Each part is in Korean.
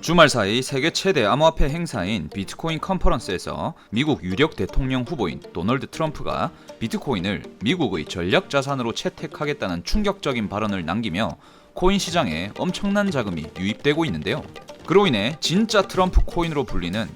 주말 사이 세계 최대 암호화폐 행사인 비트코인 컨퍼런스에서 미국 유력 대통령 후보인 도널드 트럼프가 비트코인을 미국의 전략 자산으로 채택하겠다는 충격적인 발언을 남기며 코인 시장에 엄청난 자금이 유입되고 있는데요. 그로 인해 진짜 트럼프 코인으로 불리는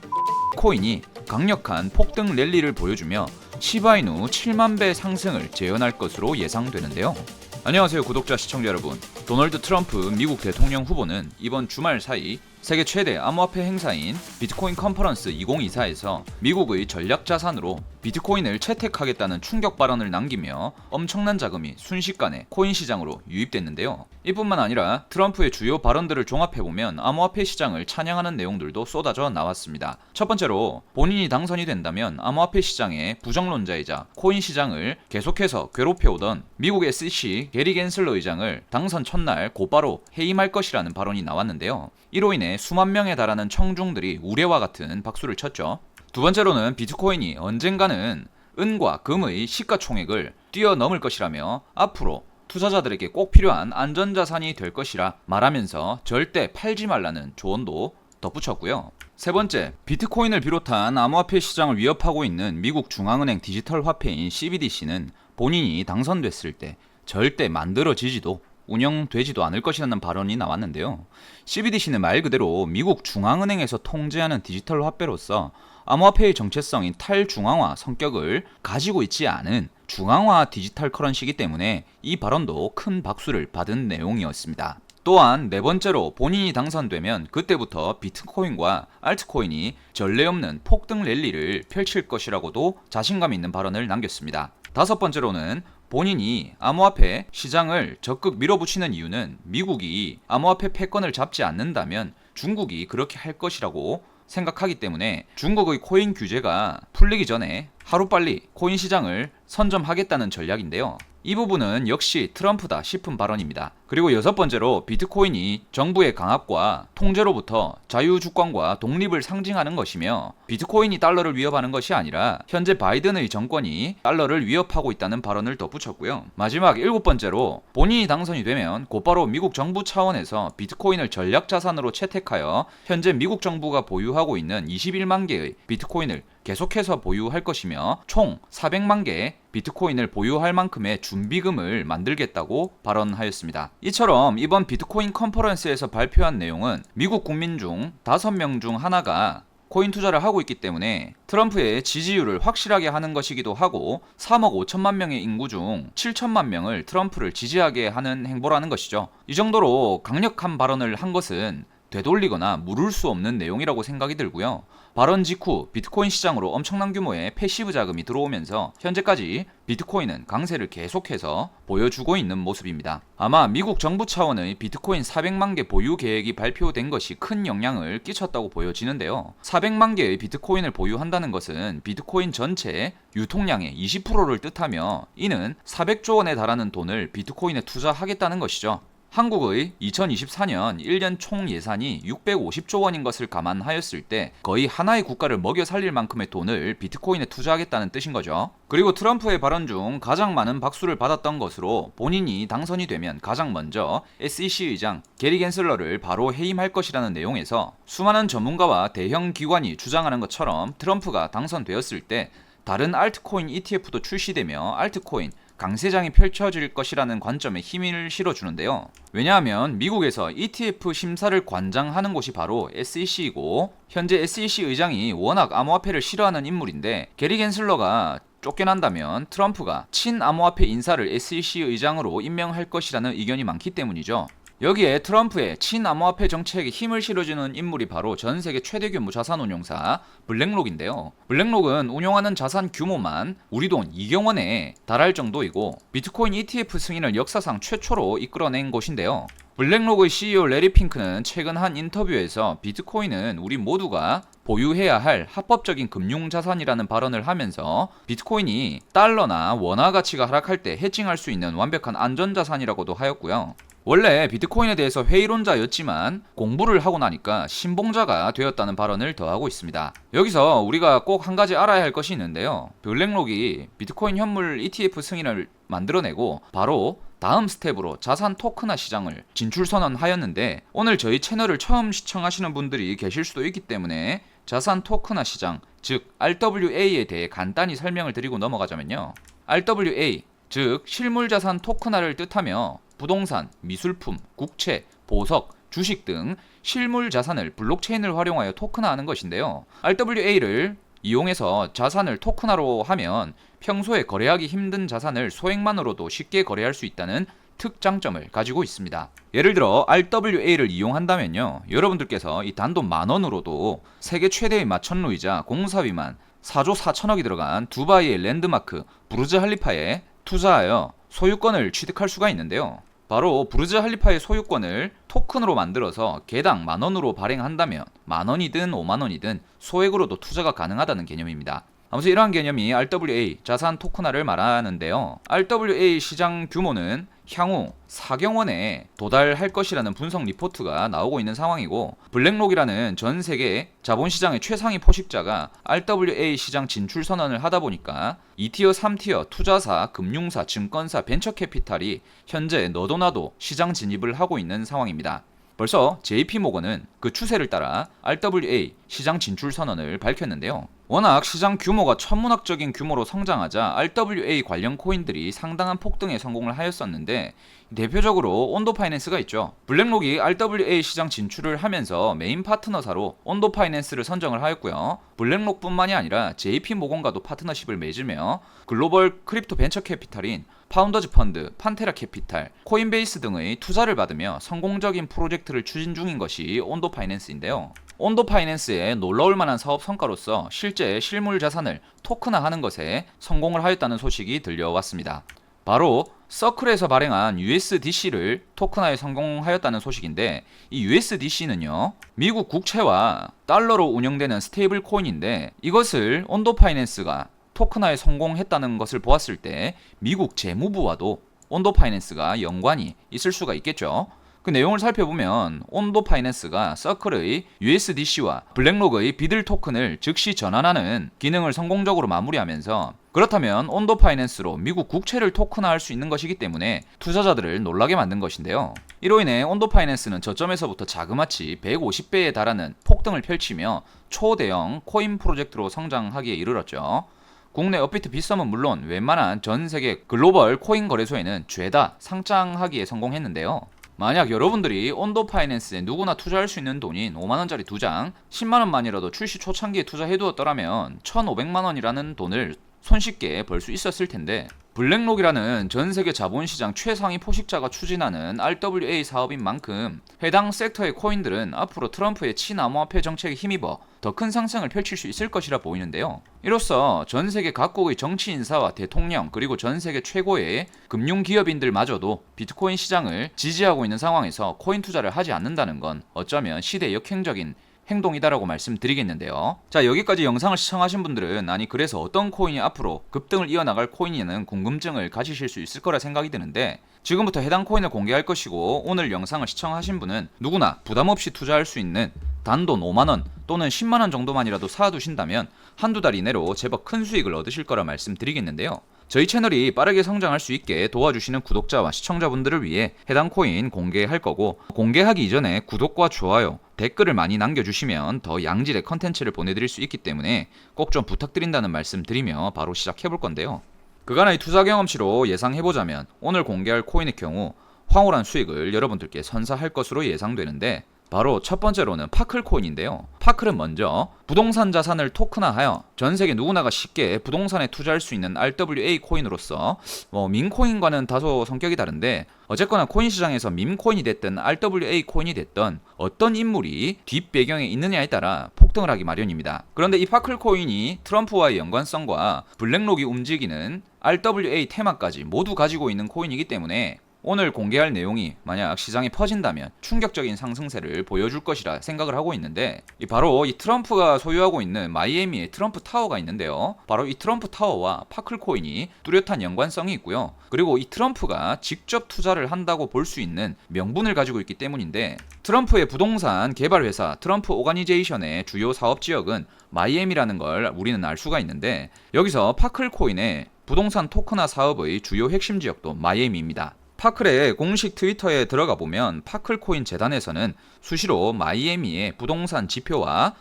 코인이 강력한 폭등 랠리를 보여주며 시바이누 7만 배 상승을 재현할 것으로 예상되는데요. 안녕하세요 구독자 시청자 여러분. 도널드 트럼프 미국 대통령 후보는 이번 주말 사이 세계 최대 암호화폐 행사인 비트코인 컨퍼런스 2024에서 미국의 전략 자산으로 비트코인을 채택하겠다는 충격 발언을 남기며 엄청난 자금이 순식간에 코인 시장으로 유입됐는데요. 이뿐만 아니라 트럼프의 주요 발언들을 종합해보면 암호화폐 시장을 찬양하는 내용들도 쏟아져 나왔습니다. 첫 번째로 본인이 당선이 된다면 암호화폐 시장의 부정론자이자 코인 시장을 계속해서 괴롭혀오던 미국 SEC 게리 겐슬러 의장을 당선 첫날 곧바로 해임할 것이라는 발언이 나왔는데요. 이로 인해 수만 명에 달하는 청중들이 우레와 같은 박수를 쳤죠. 두 번째로는 비트코인이 언젠가는 은과 금의 시가총액을 뛰어넘을 것이라며 앞으로 투자자들에게 꼭 필요한 안전자산이 될 것이라 말하면서 절대 팔지 말라는 조언도 덧붙였고요. 세 번째, 비트코인을 비롯한 암호화폐 시장을 위협하고 있는 미국 중앙은행 디지털 화폐인 CBDC는 본인이 당선됐을 때 절대 만들어지지도 운영되지도 않을 것이라는 발언이 나왔는데요. CBDC는 말 그대로 미국 중앙은행에서 통제하는 디지털 화폐로서 암호화폐의 정체성인 탈중앙화 성격을 가지고 있지 않은 중앙화 디지털 커런시이기 때문에 이 발언도 큰 박수를 받은 내용이었습니다. 또한 네 번째로 본인이 당선되면 그때부터 비트코인과 알트코인이 전례 없는 폭등 랠리를 펼칠 것이라고도 자신감 있는 발언을 남겼습니다. 다섯 번째로는 본인이 암호화폐 시장을 적극 밀어붙이는 이유는 미국이 암호화폐 패권을 잡지 않는다면 중국이 그렇게 할 것이라고 생각하기 때문에 중국의 코인 규제가 풀리기 전에 하루빨리 코인 시장을 선점하겠다는 전략인데요. 이 부분은 역시 트럼프다 싶은 발언입니다. 그리고 여섯 번째로 비트코인이 정부의 강압과 통제로부터 자유주권과 독립을 상징하는 것이며 비트코인이 달러를 위협하는 것이 아니라 현재 바이든의 정권이 달러를 위협하고 있다는 발언을 덧붙였고요. 마지막 일곱 번째로 본인이 당선이 되면 곧바로 미국 정부 차원에서 비트코인을 전략 자산으로 채택하여 현재 미국 정부가 보유하고 있는 21만 개의 비트코인을 계속해서 보유할 것이며 총 400만 개의 비트코인을 보유할 만큼의 준비금을 만들겠다고 발언하였습니다. 이처럼 이번 비트코인 컨퍼런스에서 발표한 내용은 미국 국민 중 5명 중 하나가 코인 투자를 하고 있기 때문에 트럼프의 지지율을 확실하게 하는 것이기도 하고 3억 5천만 명의 인구 중 7천만 명을 트럼프를 지지하게 하는 행보라는 것이죠. 이 정도로 강력한 발언을 한 것은 되돌리거나 물을 수 없는 내용이라고 생각이 들고요. 발언 직후 비트코인 시장으로 엄청난 규모의 패시브 자금이 들어오면서 현재까지 비트코인은 강세를 계속해서 보여주고 있는 모습입니다. 아마 미국 정부 차원의 비트코인 400만 개 보유 계획이 발표된 것이 큰 영향을 끼쳤다고 보여지는데요. 400만 개의 비트코인을 보유한다는 것은 비트코인 전체 유통량의 20%를 뜻하며 이는 400조 원에 달하는 돈을 비트코인에 투자하겠다는 것이죠. 한국의 2024년 1년 총 예산이 650조 원인 것을 감안하였을 때 거의 하나의 국가를 먹여 살릴 만큼의 돈을 비트코인에 투자하겠다는 뜻인 거죠. 그리고 트럼프의 발언 중 가장 많은 박수를 받았던 것으로 본인이 당선이 되면 가장 먼저 SEC 의장 게리 겐슬러를 바로 해임할 것이라는 내용에서 수많은 전문가와 대형 기관이 주장하는 것처럼 트럼프가 당선되었을 때 다른 알트코인 ETF도 출시되며 알트코인 강세장이 펼쳐질 것이라는 관점에 힘을 실어주는데요. 왜냐하면 미국에서 ETF 심사를 관장하는 곳이 바로 SEC이고 현재 SEC 의장이 워낙 암호화폐를 싫어하는 인물인데 게리 겐슬러가 쫓겨난다면 트럼프가 친암호화폐 인사를 SEC 의장으로 임명할 것이라는 의견이 많기 때문이죠. 여기에 트럼프의 친암호화폐 정책에 힘을 실어주는 인물이 바로 전 세계 최대 규모 자산운용사 블랙록인데요. 블랙록은 운용하는 자산 규모만 우리 돈 2경 원에 달할 정도이고 비트코인 ETF 승인을 역사상 최초로 이끌어낸 곳인데요. 블랙록의 CEO 레리 핑크는 최근 한 인터뷰에서 비트코인은 우리 모두가 보유해야 할 합법적인 금융자산이라는 발언을 하면서 비트코인이 달러나 원화 가치가 하락할 때 해칭할 수 있는 완벽한 안전자산이라고도 하였고요. 원래 비트코인에 대해서 회의론자였지만 공부를 하고 나니까 신봉자가 되었다는 발언을 더하고 있습니다. 여기서 우리가 꼭 한 가지 알아야 할 것이 있는데요. 블랙록이 비트코인 현물 ETF 승인을 만들어내고 바로 다음 스텝으로 자산 토큰화 시장을 진출 선언하였는데, 오늘 저희 채널을 처음 시청하시는 분들이 계실 수도 있기 때문에 자산 토큰화 시장, 즉 RWA에 대해 간단히 설명을 드리고 넘어가자면요. RWA, 즉 실물자산 토큰화를 뜻하며 부동산, 미술품, 국채, 보석, 주식 등 실물 자산을 블록체인을 활용하여 토큰화하는 것인데요. RWA를 이용해서 자산을 토큰화로 하면 평소에 거래하기 힘든 자산을 소액만으로도 쉽게 거래할 수 있다는 특장점을 가지고 있습니다. 예를 들어 RWA를 이용한다면요, 여러분들께서 이 단돈 10,000원으로도 세계 최대의 마천루이자 공사비만 4조 4천억이 들어간 두바이의 랜드마크 부르즈 할리파에 투자하여 소유권을 취득할 수가 있는데요. 바로 부르즈 할리파의 소유권을 토큰으로 만들어서 개당 10,000원으로 발행한다면 10,000원이든 50,000원이든 소액으로도 투자가 가능하다는 개념입니다. 아무튼 이러한 개념이 RWA, 자산 토큰화를 말하는데요. RWA 시장 규모는 향후 4경원에 도달할 것이라는 분석 리포트가 나오고 있는 상황이고, 블랙록이라는 전 세계 자본시장의 최상위 포식자가 RWA 시장 진출 선언을 하다 보니까 2티어, 3티어 투자사, 금융사, 증권사, 벤처캐피탈이 현재 너도 나도 시장 진입을 하고 있는 상황입니다. 벌써 JP모건은 그 추세를 따라 RWA 시장 진출 선언을 밝혔는데요. 워낙 시장 규모가 천문학적인 규모로 성장하자 RWA 관련 코인들이 상당한 폭등에 성공을 하였었는데, 대표적으로 온도파이낸스가 있죠. 블랙록이 RWA 시장 진출을 하면서 메인 파트너사로 온도파이낸스를 선정을 하였고요. 블랙록뿐만이 아니라 JP모건과도 파트너십을 맺으며 글로벌 크립토 벤처 캐피탈인 파운더즈 펀드, 판테라 캐피탈, 코인베이스 등의 투자를 받으며 성공적인 프로젝트를 추진 중인 것이 온도파이낸스인데요. 온도파이낸스의 놀라울 만한 사업 성과로서 실제 실물 자산을 토큰화하는 것에 성공을 하였다는 소식이 들려왔습니다. 바로 서클에서 발행한 USDC를 토큰화에 성공하였다는 소식인데, 이 USDC는요, 미국 국채와 달러로 운영되는 스테이블 코인인데, 이것을 온도파이낸스가 토큰화에 성공했다는 것을 보았을 때 미국 재무부와도 온도파이낸스가 연관이 있을 수가 있겠죠. 그 내용을 살펴보면 온도파이낸스가 서클의 USDC와 블랙록의 비들 토큰을 즉시 전환하는 기능을 성공적으로 마무리하면서, 그렇다면 온도파이낸스로 미국 국채를 토큰화할 수 있는 것이기 때문에 투자자들을 놀라게 만든 것인데요. 이로 인해 온도파이낸스는 저점에서부터 자그마치 150배에 달하는 폭등을 펼치며 초대형 코인 프로젝트로 성장하기에 이르렀죠. 국내 업비트 빗썸은 물론 웬만한 전 세계 글로벌 코인 거래소에는 죄다 상장하기에 성공했는데요. 만약 여러분들이 온도파이낸스에 누구나 투자할 수 있는 돈인 5만원짜리 2장, 10만원만이라도 출시 초창기에 투자해두었더라면 1,500만원이라는 돈을 손쉽게 벌 수 있었을 텐데, 블랙록이라는 전 세계 자본시장 최상위 포식자가 추진하는 RWA 사업인 만큼 해당 섹터의 코인들은 앞으로 트럼프의 친암호화폐 정책에 힘입어 더 큰 상승을 펼칠 수 있을 것이라 보이는데요. 이로써 전 세계 각국의 정치 인사와 대통령, 그리고 전 세계 최고의 금융기업인들마저도 비트코인 시장을 지지하고 있는 상황에서 코인 투자를 하지 않는다는 건 어쩌면 시대 역행적인 행동이다라고 말씀드리겠는데요. 자, 여기까지 영상을 시청하신 분들은 아니 그래서 어떤 코인이 앞으로 급등을 이어나갈 코인이냐는 궁금증을 가지실 수 있을 거라 생각이 드는데, 지금부터 해당 코인을 공개할 것이고, 오늘 영상을 시청하신 분은 누구나 부담없이 투자할 수 있는 단돈 5만원 또는 10만원 정도만이라도 사두신다면 한두 달 이내로 제법 큰 수익을 얻으실 거라 말씀드리겠는데요. 저희 채널이 빠르게 성장할 수 있게 도와주시는 구독자와 시청자분들을 위해 해당 코인 공개할 거고, 공개하기 이전에 구독과 좋아요, 댓글을 많이 남겨주시면 더 양질의 컨텐츠를 보내드릴 수 있기 때문에 꼭 좀 부탁드린다는 말씀 드리며 바로 시작해볼 건데요. 그간의 투자 경험치로 예상해보자면 오늘 공개할 코인의 경우 황홀한 수익을 여러분들께 선사할 것으로 예상되는데, 바로 첫 번째로는 파클 코인인데요. 파클은 먼저 부동산 자산을 토큰화하여 전 세계 누구나가 쉽게 부동산에 투자할 수 있는 RWA 코인으로서 밈코인과는 다소 성격이 다른데, 어쨌거나 코인 시장에서 밈코인이 됐든 RWA 코인이 됐든 어떤 인물이 뒷배경에 있느냐에 따라 폭등을 하기 마련입니다. 그런데 이 파클 코인이 트럼프와의 연관성과 블랙록이 움직이는 RWA 테마까지 모두 가지고 있는 코인이기 때문에 오늘 공개할 내용이 만약 시장에 퍼진다면 충격적인 상승세를 보여줄 것이라 생각을 하고 있는데, 바로 이 트럼프가 소유하고 있는 마이애미의 트럼프 타워가 있는데요. 바로 이 트럼프 타워와 파클코인이 뚜렷한 연관성이 있고요. 그리고 이 트럼프가 직접 투자를 한다고 볼 수 있는 명분을 가지고 있기 때문인데, 트럼프의 부동산 개발 회사 트럼프 오가니제이션의 주요 사업 지역은 마이애미라는 걸 우리는 알 수가 있는데, 여기서 파클코인의 부동산 토큰화 사업의 주요 핵심 지역도 마이애미입니다. 파클의 공식 트위터에 들어가 보면 파클코인 재단에서는 수시로 마이애미의 부동산 지표와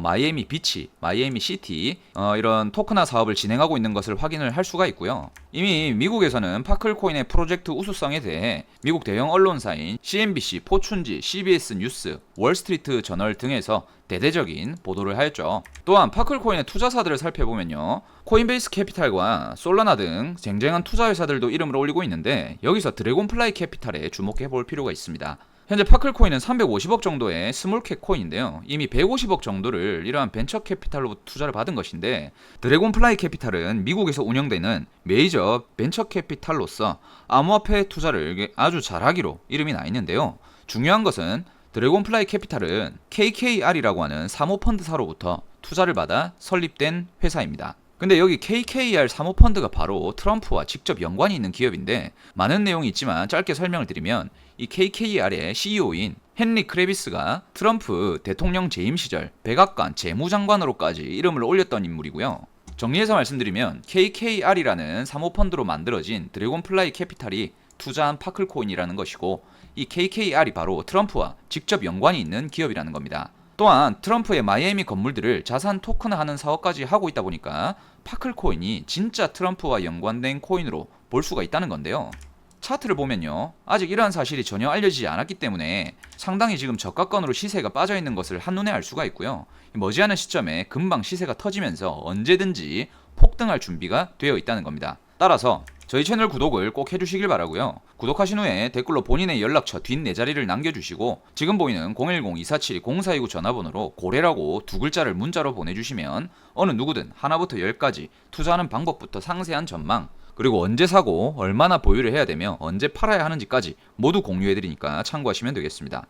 마이애미 비치, 마이애미 시티 이런 토큰화 사업을 진행하고 있는 것을 확인을 할 수가 있고요. 이미 미국에서는 파클코인의 프로젝트 우수성에 대해 미국 대형 언론사인 CNBC, 포춘지, CBS 뉴스, 월스트리트 저널 등에서 대대적인 보도를 하였죠. 또한 파클코인의 투자사들을 살펴보면요, 코인베이스 캐피탈과 솔라나 등 쟁쟁한 투자회사들도 이름을 올리고 있는데, 여기서 드래곤플라이 캐피탈에 주목해 볼 필요가 있습니다. 현재 파클코인은 350억 정도의 스몰캡 코인인데요, 이미 150억 정도를 이러한 벤처 캐피탈로 투자를 받은 것인데, 드래곤플라이 캐피탈은 미국에서 운영되는 메이저 벤처 캐피탈로서 암호화폐 투자를 아주 잘하기로 이름이 나 있는데요, 중요한 것은 드래곤플라이 캐피탈은 KKR이라고 하는 사모펀드사로부터 투자를 받아 설립된 회사입니다. 근데 여기 KKR 사모펀드가 바로 트럼프와 직접 연관이 있는 기업인데, 많은 내용이 있지만 짧게 설명을 드리면, 이 KKR의 CEO인 헨리 크레비스가 트럼프 대통령 재임 시절 백악관 재무장관으로까지 이름을 올렸던 인물이고요. 정리해서 말씀드리면 KKR이라는 사모펀드로 만들어진 드래곤플라이 캐피탈이 투자한 파클코인이라는 것이고, 이 KKR이 바로 트럼프와 직접 연관이 있는 기업이라는 겁니다. 또한 트럼프의 마이애미 건물들을 자산 토큰화하는 사업까지 하고 있다 보니까 파클코인이 진짜 트럼프와 연관된 코인으로 볼 수가 있다는 건데요. 차트를 보면요, 아직 이러한 사실이 전혀 알려지지 않았기 때문에 상당히 지금 저가권으로 시세가 빠져 있는 것을 한눈에 알 수가 있고요. 머지않은 시점에 금방 시세가 터지면서 언제든지 폭등할 준비가 되어 있다는 겁니다. 따라서 저희 채널 구독을 꼭 해주시길 바라고요. 구독하신 후에 댓글로 본인의 연락처 뒷4자리를 남겨주시고, 지금 보이는 010-247-0429 전화번호로 고래라고 두 글자를 문자로 보내주시면 어느 누구든 하나부터 10까지 투자하는 방법부터 상세한 전망, 그리고 언제 사고 얼마나 보유를 해야 되며 언제 팔아야 하는지까지 모두 공유해드리니까 참고하시면 되겠습니다.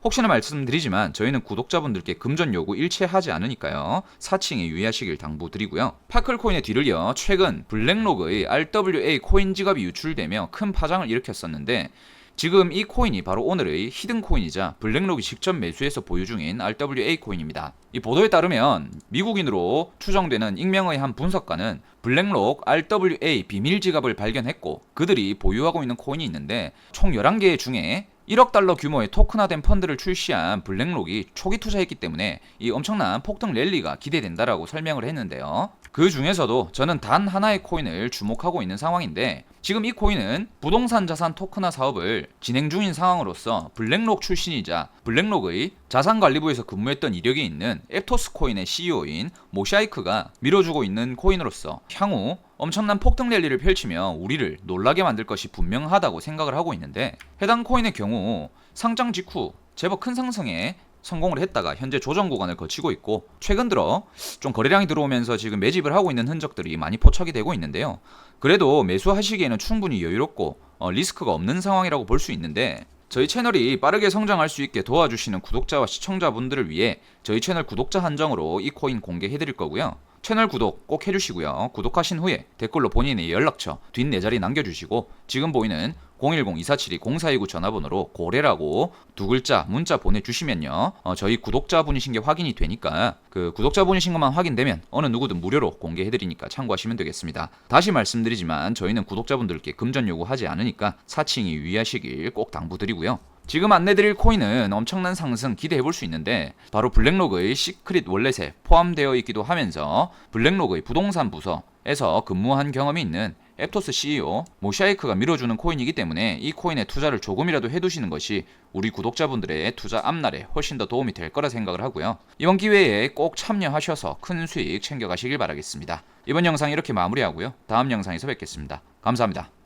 혹시나 말씀드리지만 저희는 구독자분들께 금전 요구 일체하지 않으니까요, 사칭에 유의하시길 당부드리고요. 파클코인의 뒤를 이어 최근 블랙록의 RWA 코인 지갑이 유출되며 큰 파장을 일으켰었는데, 지금 이 코인이 바로 오늘의 히든 코인이자 블랙록이 직접 매수해서 보유 중인 RWA 코인입니다. 이 보도에 따르면 미국인으로 추정되는 익명의 한 분석가는 블랙록 RWA 비밀 지갑을 발견했고, 그들이 보유하고 있는 코인이 있는데 총 11개 중에 1억 달러 규모의 토큰화된 펀드를 출시한 블랙록이 초기 투자했기 때문에 이 엄청난 폭등 랠리가 기대된다라고 설명을 했는데요. 그 중에서도 저는 단 하나의 코인을 주목하고 있는 상황인데, 지금 이 코인은 부동산 자산 토큰화 사업을 진행 중인 상황으로서 블랙록 출신이자 블랙록의 자산관리부에서 근무했던 이력이 있는 앱토스 코인의 CEO인 모샤이크가 밀어주고 있는 코인으로서 향후 엄청난 폭등 랠리를 펼치며 우리를 놀라게 만들 것이 분명하다고 생각을 하고 있는데, 해당 코인의 경우 상장 직후 제법 큰 상승에 성공을 했다가 현재 조정 구간을 거치고 있고, 최근 들어 좀 거래량이 들어오면서 지금 매집을 하고 있는 흔적들이 많이 포착이 되고 있는데요. 그래도 매수하시기에는 충분히 여유롭고 리스크가 없는 상황이라고 볼 수 있는데, 저희 채널이 빠르게 성장할 수 있게 도와주시는 구독자와 시청자분들을 위해 저희 채널 구독자 한정으로 이 코인 공개해드릴 거고요. 채널 구독 꼭 해주시고요. 구독하신 후에 댓글로 본인의 연락처 뒷4자리 남겨주시고, 지금 보이는 010-247-0429 전화번호로 고래라고 두 글자 문자 보내주시면요, 저희 구독자분이신 게 확인이 되니까, 그 구독자분이신 것만 확인되면 어느 누구든 무료로 공개해드리니까 참고하시면 되겠습니다. 다시 말씀드리지만 저희는 구독자분들께 금전 요구하지 않으니까 사칭이 유의하시길 꼭 당부드리고요. 지금 안내드릴 코인은 엄청난 상승 기대해볼 수 있는데, 바로 블랙록의 시크릿 월렛에 포함되어 있기도 하면서 블랙록의 부동산 부서에서 근무한 경험이 있는 앱토스 CEO 모샤이크가 밀어주는 코인이기 때문에 이 코인에 투자를 조금이라도 해두시는 것이 우리 구독자분들의 투자 앞날에 훨씬 더 도움이 될 거라 생각을 하고요. 이번 기회에 꼭 참여하셔서 큰 수익 챙겨가시길 바라겠습니다. 이번 영상 이렇게 마무리하고요. 다음 영상에서 뵙겠습니다. 감사합니다.